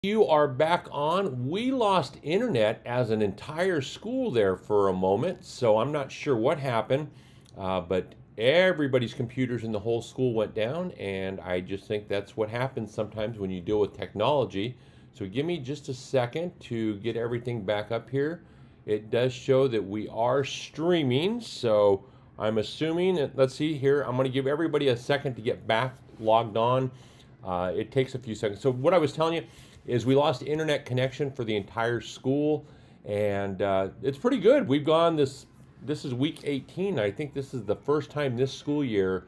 You are back on. We lost internet as an entire school there for a moment, so I'm not sure what happened, but everybody's computers in the whole school went down, and I just think that's what happens sometimes when you deal with technology. So give me just a second to get everything back up here. It does show that we are streaming, so I'm assuming, let's see here, I'm going to give everybody a second to get back logged on. It takes a few seconds. So what I was telling you is we lost internet connection for the entire school, and it's pretty good. We've gone this is week 18. I think this is the first time this school year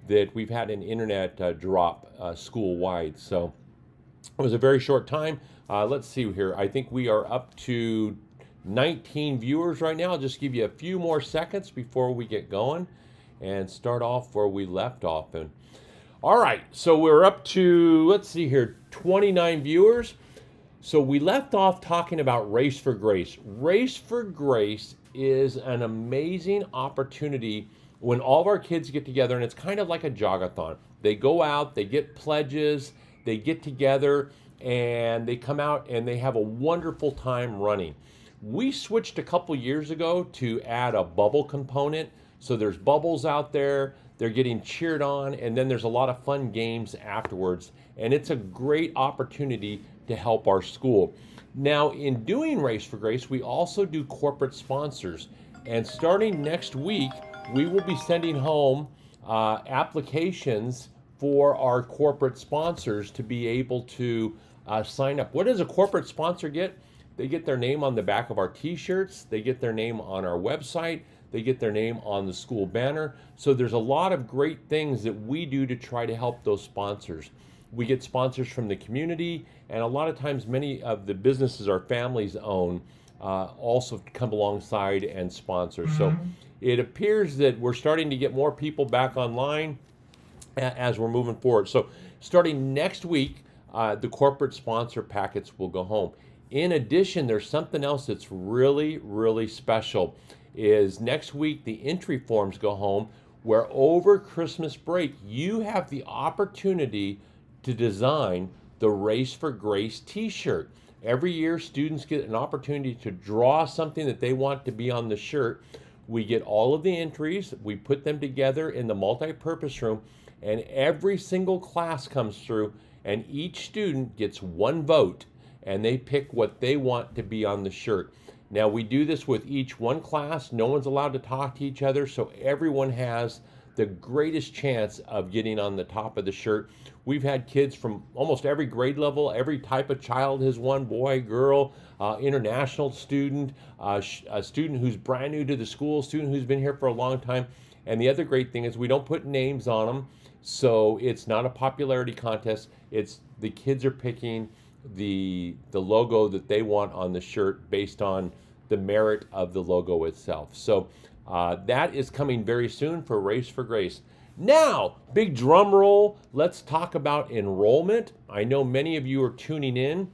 that we've had an internet drop school wide. So it was a very short time. Let's see here. I think we are up to 19 viewers right now. I'll just give you a few more seconds before we get going and start off where we left off. And all right, so we're up to, let's see here, 29 viewers. So we left off talking about Race for Grace. Race for Grace is an amazing opportunity when all of our kids get together, and it's kind of like a jogathon. They go out, they get pledges, they get together, and they come out and they have a wonderful time running. We switched a couple years ago to add a bubble component. So there's bubbles out there, they're getting cheered on, and then there's a lot of fun games afterwards. And it's a great opportunity to help our school. Now, in doing Race for Grace, we also do corporate sponsors. And starting next week, we will be sending home applications for our corporate sponsors to be able to sign up. What does a corporate sponsor get? They get their name on the back of our t-shirts, they get their name on our website, they get their name on the school banner. So there's a lot of great things that we do to try to help those sponsors. We get sponsors from the community, and a lot of times many of the businesses our families own also come alongside and sponsor. So it appears that we're starting to get more people back online as we're moving forward. So starting next week, the corporate sponsor packets will go home. In addition, there's something else that's really, really special. Is next week the entry forms go home, where over Christmas break you have the opportunity to design the Race for Grace t-shirt. Every year students get an opportunity to draw something that they want to be on the shirt. We get all of the entries, we put them together in the multi-purpose room, and every single class comes through, and each student gets one vote, and they pick what they want to be on the shirt. Now, we do this with each one class. No one's allowed to talk to each other, so everyone has the greatest chance of getting on the top of the shirt. We've had kids from almost every grade level, every type of child has won, boy, girl, international student, a student who's brand new to the school, student who's been here for a long time. And the other great thing is we don't put names on them, so it's not a popularity contest. It's the kids are picking the logo that they want on the shirt based on the merit of the logo itself. So that is coming very soon for Race for Grace. Now, big drum roll, let's talk about enrollment. I know many of you are tuning in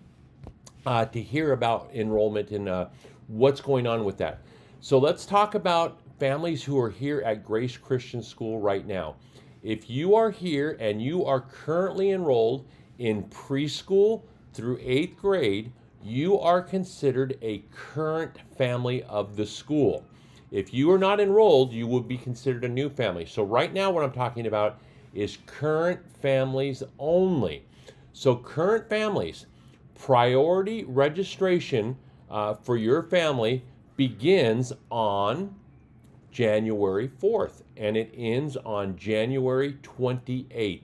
to hear about enrollment and what's going on with that. So let's talk about families who are here at Grace Christian School right now. If you are here and you are currently enrolled in preschool through 8th grade, you are considered a current family of the school. If you are not enrolled, you will be considered a new family. So right now what I'm talking about is current families only. So current families, priority registration for your family begins on January 4th and it ends on January 28th.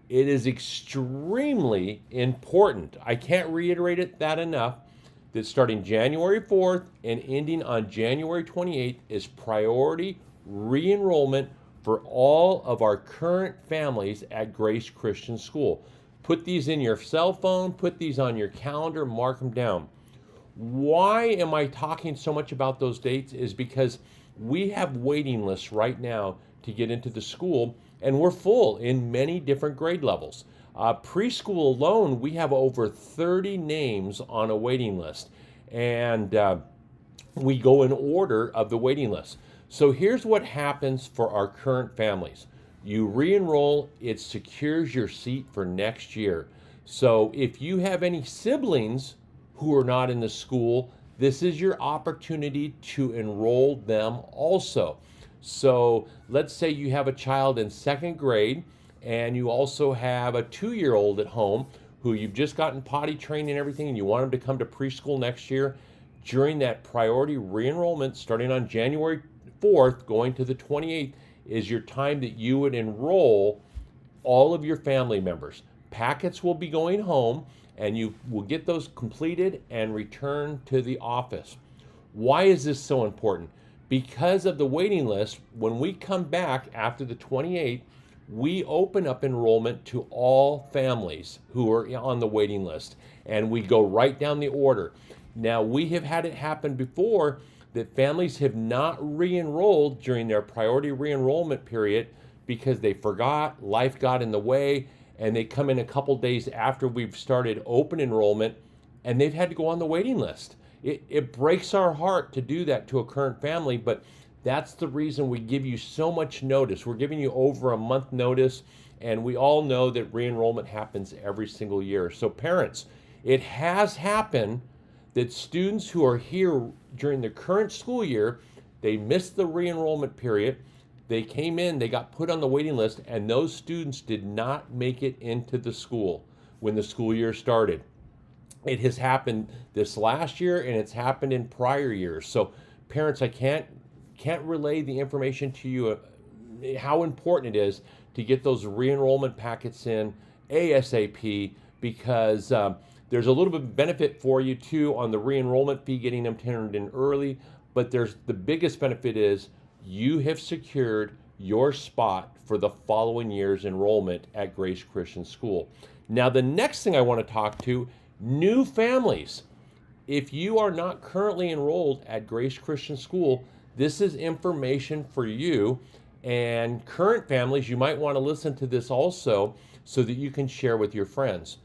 It is extremely important. I can't reiterate it that enough, that starting January 4th and ending on January 28th is priority re-enrollment for all of our current families at Grace Christian School. Put these in your cell phone, put these on your calendar, mark them down. Why am I talking so much about those dates? Is because we have waiting lists right now to get into the school, and we're full in many different grade levels. Preschool alone, we have over 30 names on a waiting list, and we go in order of the waiting list. So here's what happens for our current families. You re-enroll, it secures your seat for next year. So if you have any siblings who are not in the school, this is your opportunity to enroll them also. So let's say you have a child in second grade and you also have a 2-year-old at home who you've just gotten potty trained and everything, and you want them to come to preschool next year. During that priority re-enrollment starting on January 4th going to the 28th is your time that you would enroll all of your family members. Packets will be going home and you will get those completed and returned to the office. Why is this so important? Because of the waiting list, when we come back after the 28th, we open up enrollment to all families who are on the waiting list, and we go right down the order. Now, we have had it happen before that families have not re-enrolled during their priority re-enrollment period because they forgot, life got in the way, and they come in a couple days after we've started open enrollment, and they've had to go on the waiting list. It breaks our heart to do that to a current family, but that's the reason we give you so much notice. We're giving you over a month notice, and we all know that re-enrollment happens every single year. So parents, it has happened that students who are here during the current school year, they missed the re-enrollment period, they came in, they got put on the waiting list, and those students did not make it into the school when the school year started. It has happened this last year, and it's happened in prior years. So parents, I can't relay the information to you how important it is to get those re-enrollment packets in ASAP, because there's a little bit of benefit for you too on the re-enrollment fee, getting them turned in early, but there's the biggest benefit is you have secured your spot for the following year's enrollment at Grace Christian School. Now, the next thing I want to talk to, new families. If you are not currently enrolled at Grace Christian School, this is information for you. And current families, you might want to listen to this also so that you can share with your friends.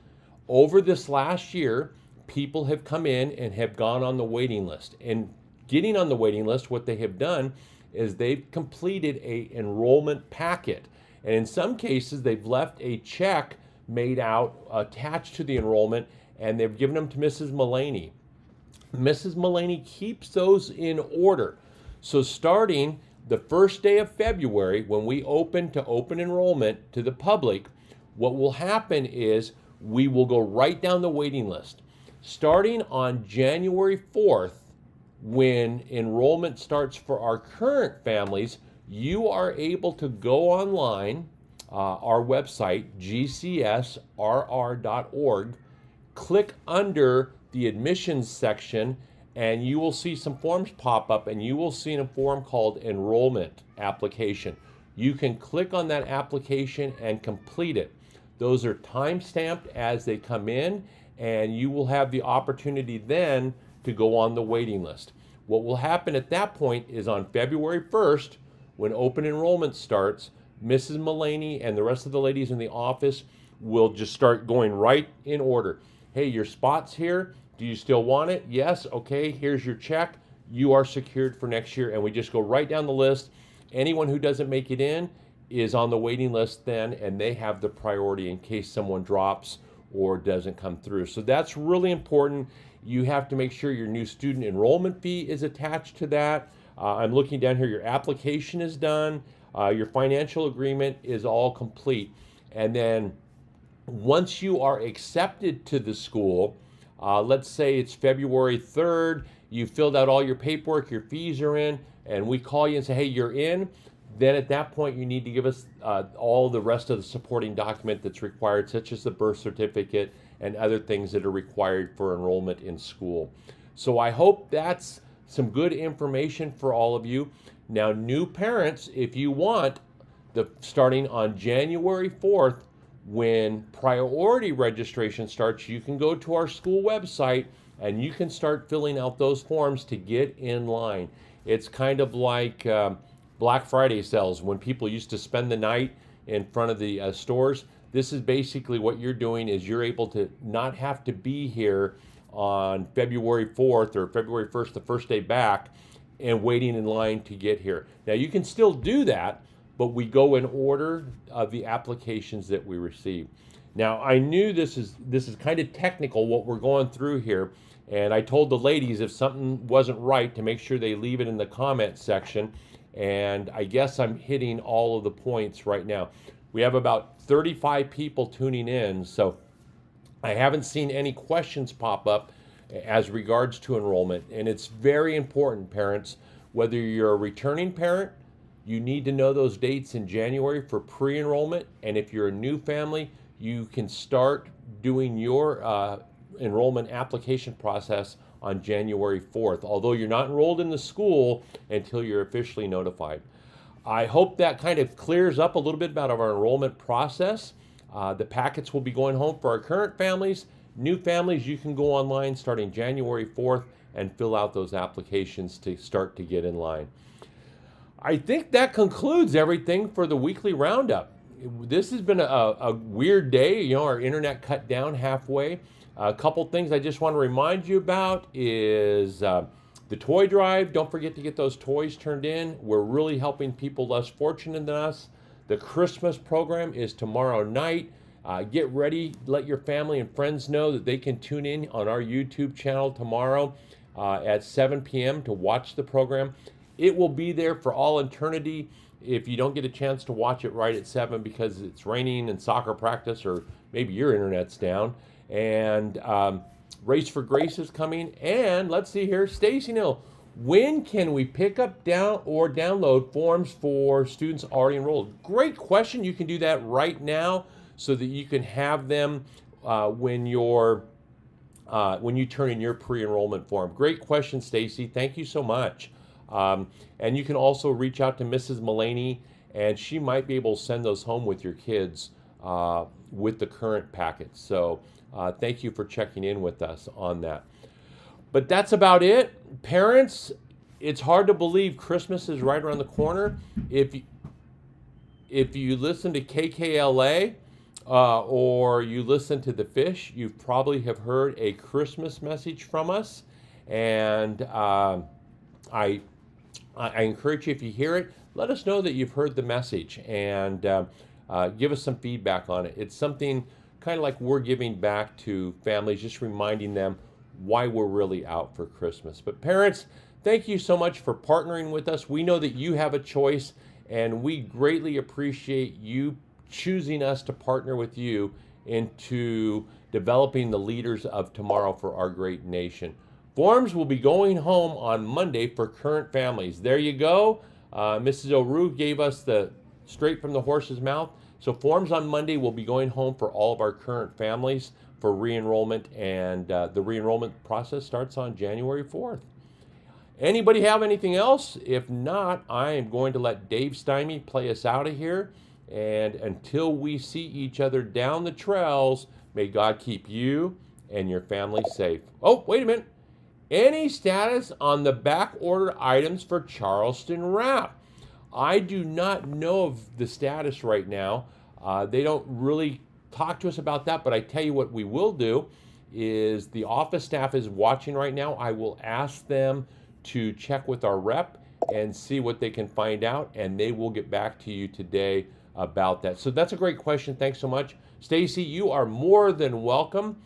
Over this last year, people have come in and have gone on the waiting list. And getting on the waiting list, what they have done is they've completed a enrollment packet. And in some cases, they've left a check made out attached to the enrollment, and they've given them to Mrs. Mullaney. Mrs. Mullaney keeps those in order. So starting the first day of February, when we open enrollment to the public, what will happen is we will go right down the waiting list. Starting on January 4th, when enrollment starts for our current families, you are able to go online, our website, gcsrr.org, click under the admissions section, and you will see some forms pop up, and you will see a form called enrollment application. You can click on that application and complete it. Those are time-stamped as they come in, and you will have the opportunity then to go on the waiting list. What will happen at that point is on February 1st, when open enrollment starts, Mrs. Mullaney and the rest of the ladies in the office will just start going right in order. Hey, your spot's here. Do you still want it? Yes. Okay, here's your check. You are secured for next year. And we just go right down the list. Anyone who doesn't make it in is on the waiting list then, and they have the priority in case someone drops or doesn't come through. So that's really important. You have to make sure your new student enrollment fee is attached to that. I'm looking down here, your application is done, your financial agreement is all complete. And then once you are accepted to the school, let's say it's February 3rd, you filled out all your paperwork, your fees are in, and we call you and say, hey, you're in. Then at that point, you need to give us all the rest of the supporting document that's required, such as the birth certificate and other things that are required for enrollment in school. So I hope that's some good information for all of you. Now, new parents, if you want, starting on January 4th, when priority registration starts, you can go to our school website and you can start filling out those forms to get in line. It's kind of like Black Friday sales when people used to spend the night in front of the stores. This is basically what you're doing, is you're able to not have to be here on February 4th or February 1st, the first day back, and waiting in line to get here. Now, you can still do that, but we go in order of the applications that we receive. Now, I knew this is kind of technical what we're going through here, and I told the ladies if something wasn't right to make sure they leave it in the comment section, and I guess I'm hitting all of the points right now. We have about 35 people tuning in, so I haven't seen any questions pop up as regards to enrollment, and it's very important, parents, whether you're a returning parent, you need to know those dates in January for pre-enrollment, and if you're a new family, you can start doing your enrollment application process on January 4th, although you're not enrolled in the school until you're officially notified. I hope that kind of clears up a little bit about our enrollment process. The packets will be going home for our current families. New families, you can go online starting January 4th and fill out those applications to start to get in line. I think that concludes everything for the weekly roundup. This has been a weird day. You know, our internet cut down halfway. A couple things I just want to remind you about is the toy drive. Don't forget to get those toys turned in. We're really helping people less fortunate than us. The Christmas program is tomorrow night. Get ready. Let your family and friends know that they can tune in on our YouTube channel tomorrow at 7 p.m. to watch the program. It will be there for all eternity. If you don't get a chance to watch it right at 7 because it's raining and soccer practice, or maybe your internet's down. And Race for Grace is coming. And let's see here, Stacy Neal, when can we pick up download forms for students already enrolled? Great question. You can do that right now so that you can have them when you turn in your pre-enrollment form. Great question, Stacy. Thank you so much. And you can also reach out to Mrs. Mullaney, and she might be able to send those home with your kids with the current packets. So thank you for checking in with us on that. But that's about it. Parents, it's hard to believe Christmas is right around the corner. If you listen to KKLA or you listen to The Fish, you probably have heard a Christmas message from us. And I encourage you, if you hear it, let us know that you've heard the message and give us some feedback on it. It's something kind of like we're giving back to families, just reminding them why we're really out for Christmas. But parents, thank you so much for partnering with us. We know that you have a choice, and we greatly appreciate you choosing us to partner with you into developing the leaders of tomorrow for our great nation. Forms will be going home on Monday for current families. There you go. Mrs. O'Rourke gave us the straight from the horse's mouth. So forms on Monday will be going home for all of our current families for re-enrollment, and the re-enrollment process starts on January 4th. Anybody have anything else? If not, I am going to let Dave Stymie play us out of here. And until we see each other down the trails, may God keep you and your family safe. Oh, wait a minute. Any status on the back order items for Charleston Wrap? I do not know of the status right now. They don't really talk to us about that, but I tell you what we will do is the office staff is watching right now. I will ask them to check with our rep and see what they can find out, and they will get back to you today about that. So that's a great question. Thanks so much. Stacy, you are more than welcome.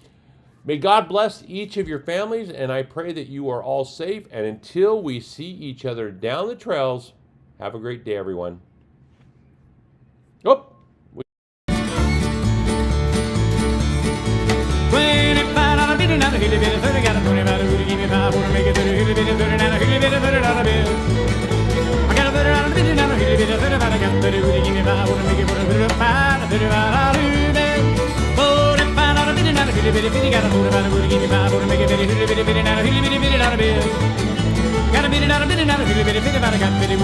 May God bless each of your families, and I pray that you are all safe. And until we see each other down the trails, have a great day, everyone. Oh! Got a bit of